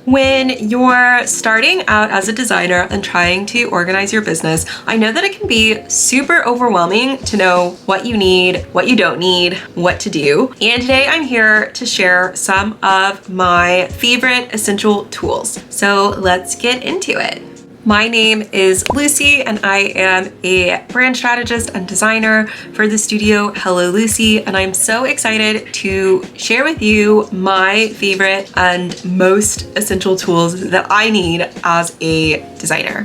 When you're starting out as a designer and trying to organize your business, I know that it can be super overwhelming to know what you need, what you don't need, what to do. And today I'm here to share some of my favorite essential tools. So let's get into it. My name is Luci and I am a brand strategist and designer for the studio Hello Luci, and I'm so excited to share with you my favorite and most essential tools that I need as a designer.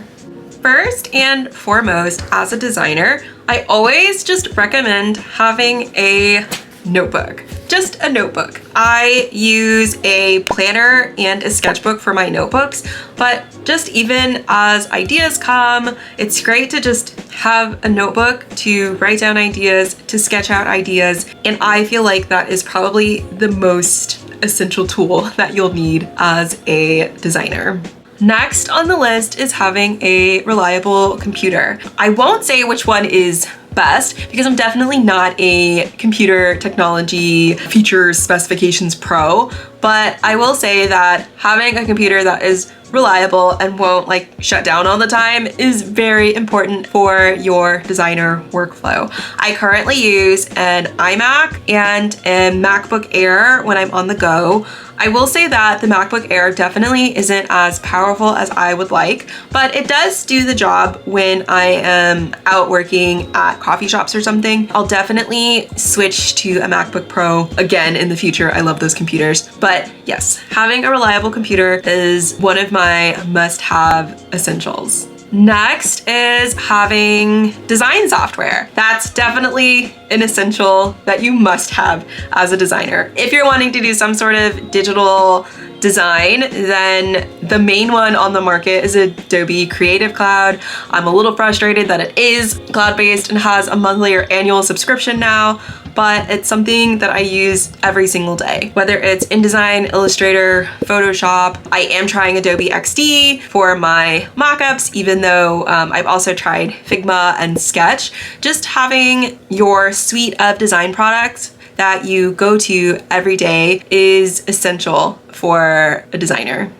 First and foremost, as a designer, I always just recommend having a notebook. Just a notebook. I use a planner and a sketchbook for my notebooks, but just even as ideas come, it's great to just have a notebook to write down ideas, to sketch out ideas, and I feel like that is probably the most essential tool that you'll need as a designer. Next on the list is having a reliable computer. I won't say which one is best because I'm definitely not a computer technology features specifications pro, but I will say that having a computer that is reliable and won't like shut down all the time is very important for your designer workflow. I currently use an iMac and a MacBook Air when I'm on the go. I will say that the MacBook Air definitely isn't as powerful as I would like, but it does do the job when I am out working at coffee shops or something. I'll definitely switch to a MacBook Pro again in the future. I love those computers. But yes, having a reliable computer is one of my must-have essentials. Next is having design software. That's definitely an essential that you must have as a designer. If you're wanting to do some sort of digital design, then the main one on the market is Adobe Creative Cloud. I'm a little frustrated that it is cloud-based and has a monthly or annual subscription now, but it's something that I use every single day. Whether it's InDesign, Illustrator, Photoshop, I am trying Adobe XD for my mockups, even though I've also tried Figma and Sketch. Just having your suite of design products that you go to every day is essential for a designer.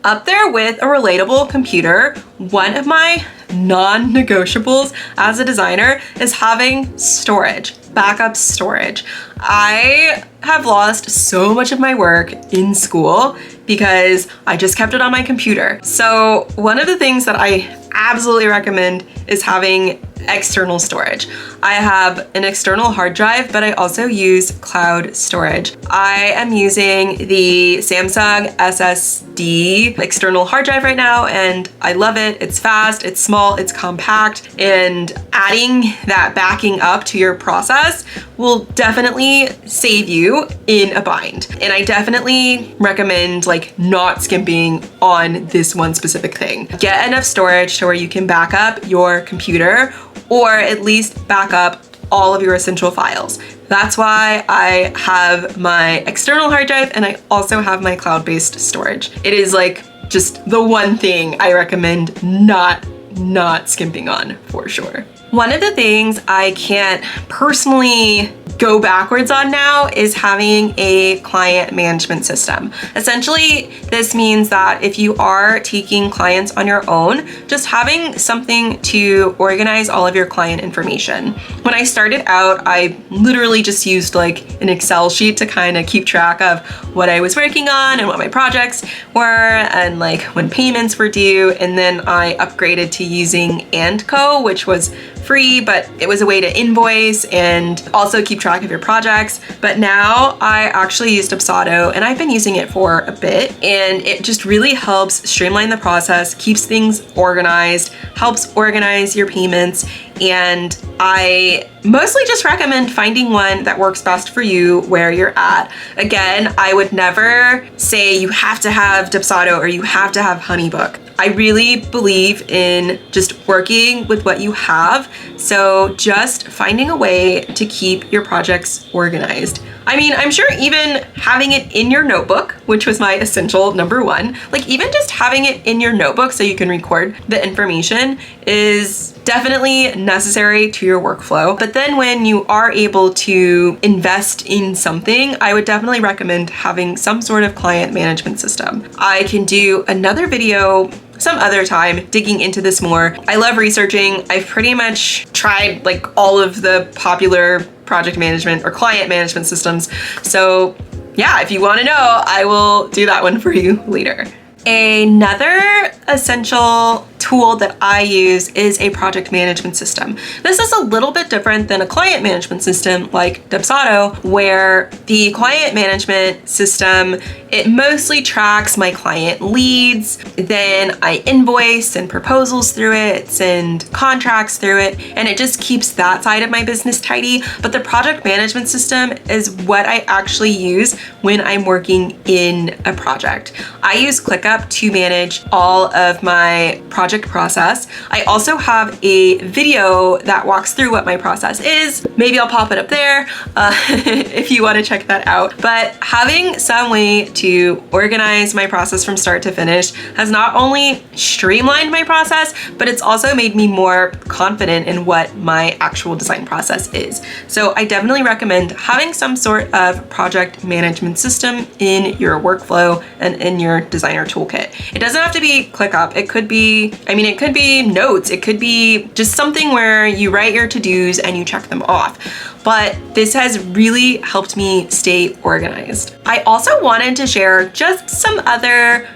Up there with a relatable computer, one of my non-negotiables as a designer is having storage, backup storage. I have lost so much of my work in school because I just kept it on my computer. So one of the things that I absolutely recommend is having external storage. I have an external hard drive, but I also use cloud storage. I am using the Samsung SSD external hard drive right now, and I love it. It's fast, it's small, it's compact, and adding that backing up to your process will definitely save you in a bind. And I definitely recommend like not skimping on this one specific thing. Get enough storage to where you can back up your computer or at least back up all of your essential files. That's why I have my external hard drive and I also have my cloud-based storage. It is like just the one thing I recommend not skimping on for sure. One of the things I can't personally go backwards on now is having a client management system. Essentially, this means that if you are taking clients on your own, just having something to organize all of your client information. When I started out, I literally just used like an Excel sheet to kind of keep track of what I was working on and what my projects were and like when payments were due. And then I upgraded to using 𝐤𝐤𝐤𝐿, which was free, but it was a way to invoice and also keep track of your projects. But now I actually use Dubsado and I've been using it for a bit, and it just really helps streamline the process, keeps things organized, helps organize your payments, and I mostly just recommend finding one that works best for you where you're at. Again, I would never say you have to have Dubsado or you have to have HoneyBook. I really believe in just working with what you have, So just finding a way to keep your projects organized. I mean, I'm sure even having it in your notebook, which was my essential number one, like even just having it in your notebook so you can record the information is definitely necessary to your workflow. But then when you are able to invest in something, I would definitely recommend having some sort of client management system. I can do another video some other time digging into this more. I love researching. I've pretty much tried like all of the popular project management or client management systems. So yeah, if you want to know, I will do that one for you later. Another essential tool that I use is a project management system. This is a little bit different than a client management system like Dubsado, where the client management system, it mostly tracks my client leads, then I invoice and proposals through it, send contracts through it, and it just keeps that side of my business tidy. But the project management system is what I actually use when I'm working in a project. I use ClickUp to manage all of my project process. I also have a video that walks through what my process is. Maybe I'll pop it up there if you want to check that out. But having some way to organize my process from start to finish has not only streamlined my process, but it's also made me more confident in what my actual design process is. So I definitely recommend having some sort of project management system in your workflow and in your designer toolkit. It doesn't have to be ClickUp. It could be, it could be notes. It could be just something where you write your to-dos and you check them off. But this has really helped me stay organized. I also wanted to share just some other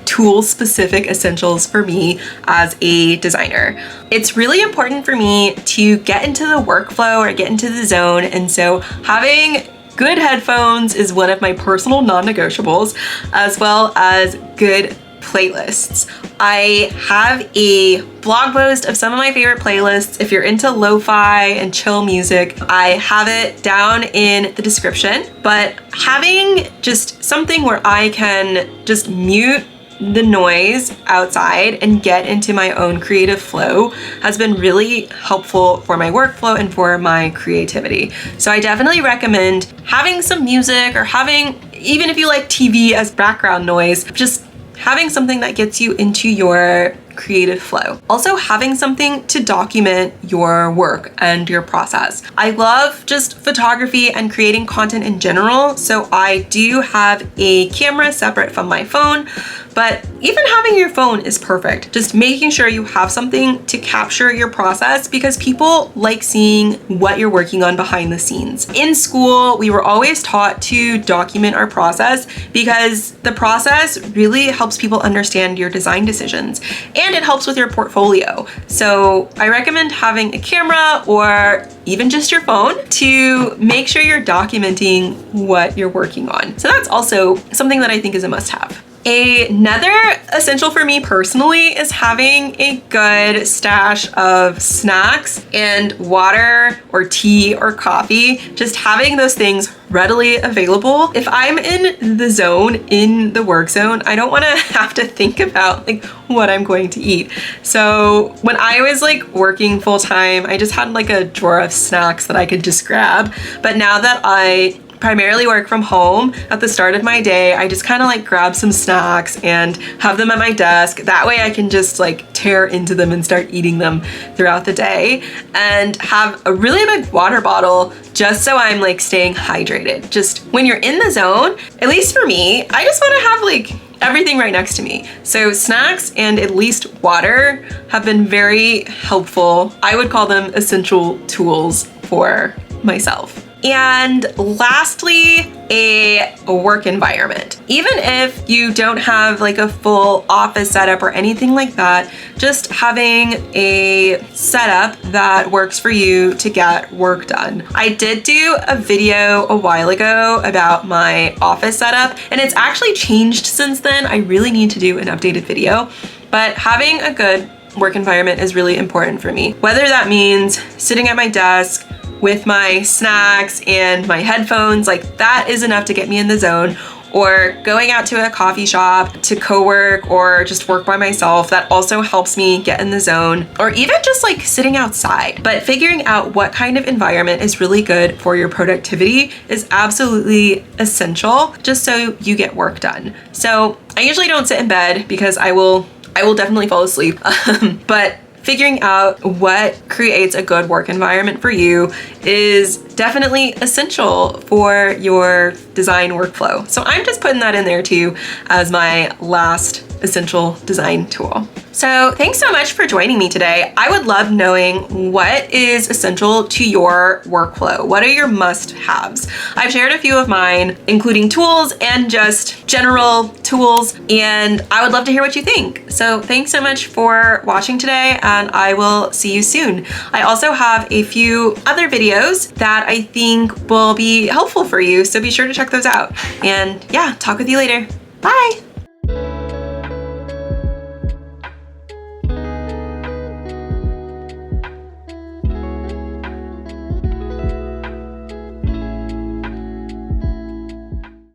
tool specific essentials for me as a designer. It's really important for me to get into the workflow or get into the zone. And so having good headphones is one of my personal non-negotiables, as well as good playlists. I have a blog post of some of my favorite playlists. If you're into lo-fi and chill music, I have it down in the description. But having just something where I can just mute the noise outside and get into my own creative flow has been really helpful for my workflow and for my creativity. So I definitely recommend having some music, or having, even if you like TV as background noise, just having something that gets you into your creative flow. Also having something to document your work and your process. I love just photography and creating content in general, so I do have a camera separate from my phone, but even having your phone is perfect. Just making sure you have something to capture your process, because people like seeing what you're working on behind the scenes. In school, we were always taught to document our process because the process really helps people understand your design decisions, and it helps with your portfolio. So I recommend having a camera or even just your phone to make sure you're documenting what you're working on. So that's also something that I think is a must-have. Another essential for me personally is having a good stash of snacks and water or tea or coffee, just having those things readily available. If I'm in the zone, in the work zone, I don't want to have to think about what I'm going to eat. So when I was working full time, I just had a drawer of snacks that I could just grab. But now that I primarily work from home, at the start of my day, I just kind of grab some snacks and have them at my desk. That way I can just tear into them and start eating them throughout the day, and have a really big water bottle just so I'm staying hydrated. Just when you're in the zone, at least for me, I just want to have everything right next to me. So snacks and at least water have been very helpful. I would call them essential tools for myself. And lastly, a work environment. Even if you don't have a full office setup or anything like that, just having a setup that works for you to get work done. I did do a video a while ago about my office setup, and it's actually changed since then. I really need to do an updated video, but having a good work environment is really important for me. Whether that means sitting at my desk with my snacks and my headphones, that is enough to get me in the zone. or going out to a coffee shop to co-work or just work by myself. That also helps me get in the zone, or even just like sitting outside. But figuring out what kind of environment is really good for your productivity is absolutely essential, just so you get work done. So I usually don't sit in bed because I will definitely fall asleep. But figuring out what creates a good work environment for you is definitely essential for your design workflow. So I'm just putting that in there too as my last essential design tool. So thanks so much for joining me today. I would love knowing what is essential to your workflow. What are your must-haves? I've shared a few of mine, including tools and just general tools, and I would love to hear what you think. So thanks so much for watching today, and I will see you soon. I also have a few other videos that I think will be helpful for you, so be sure to check those out. And yeah, talk with you later. Bye.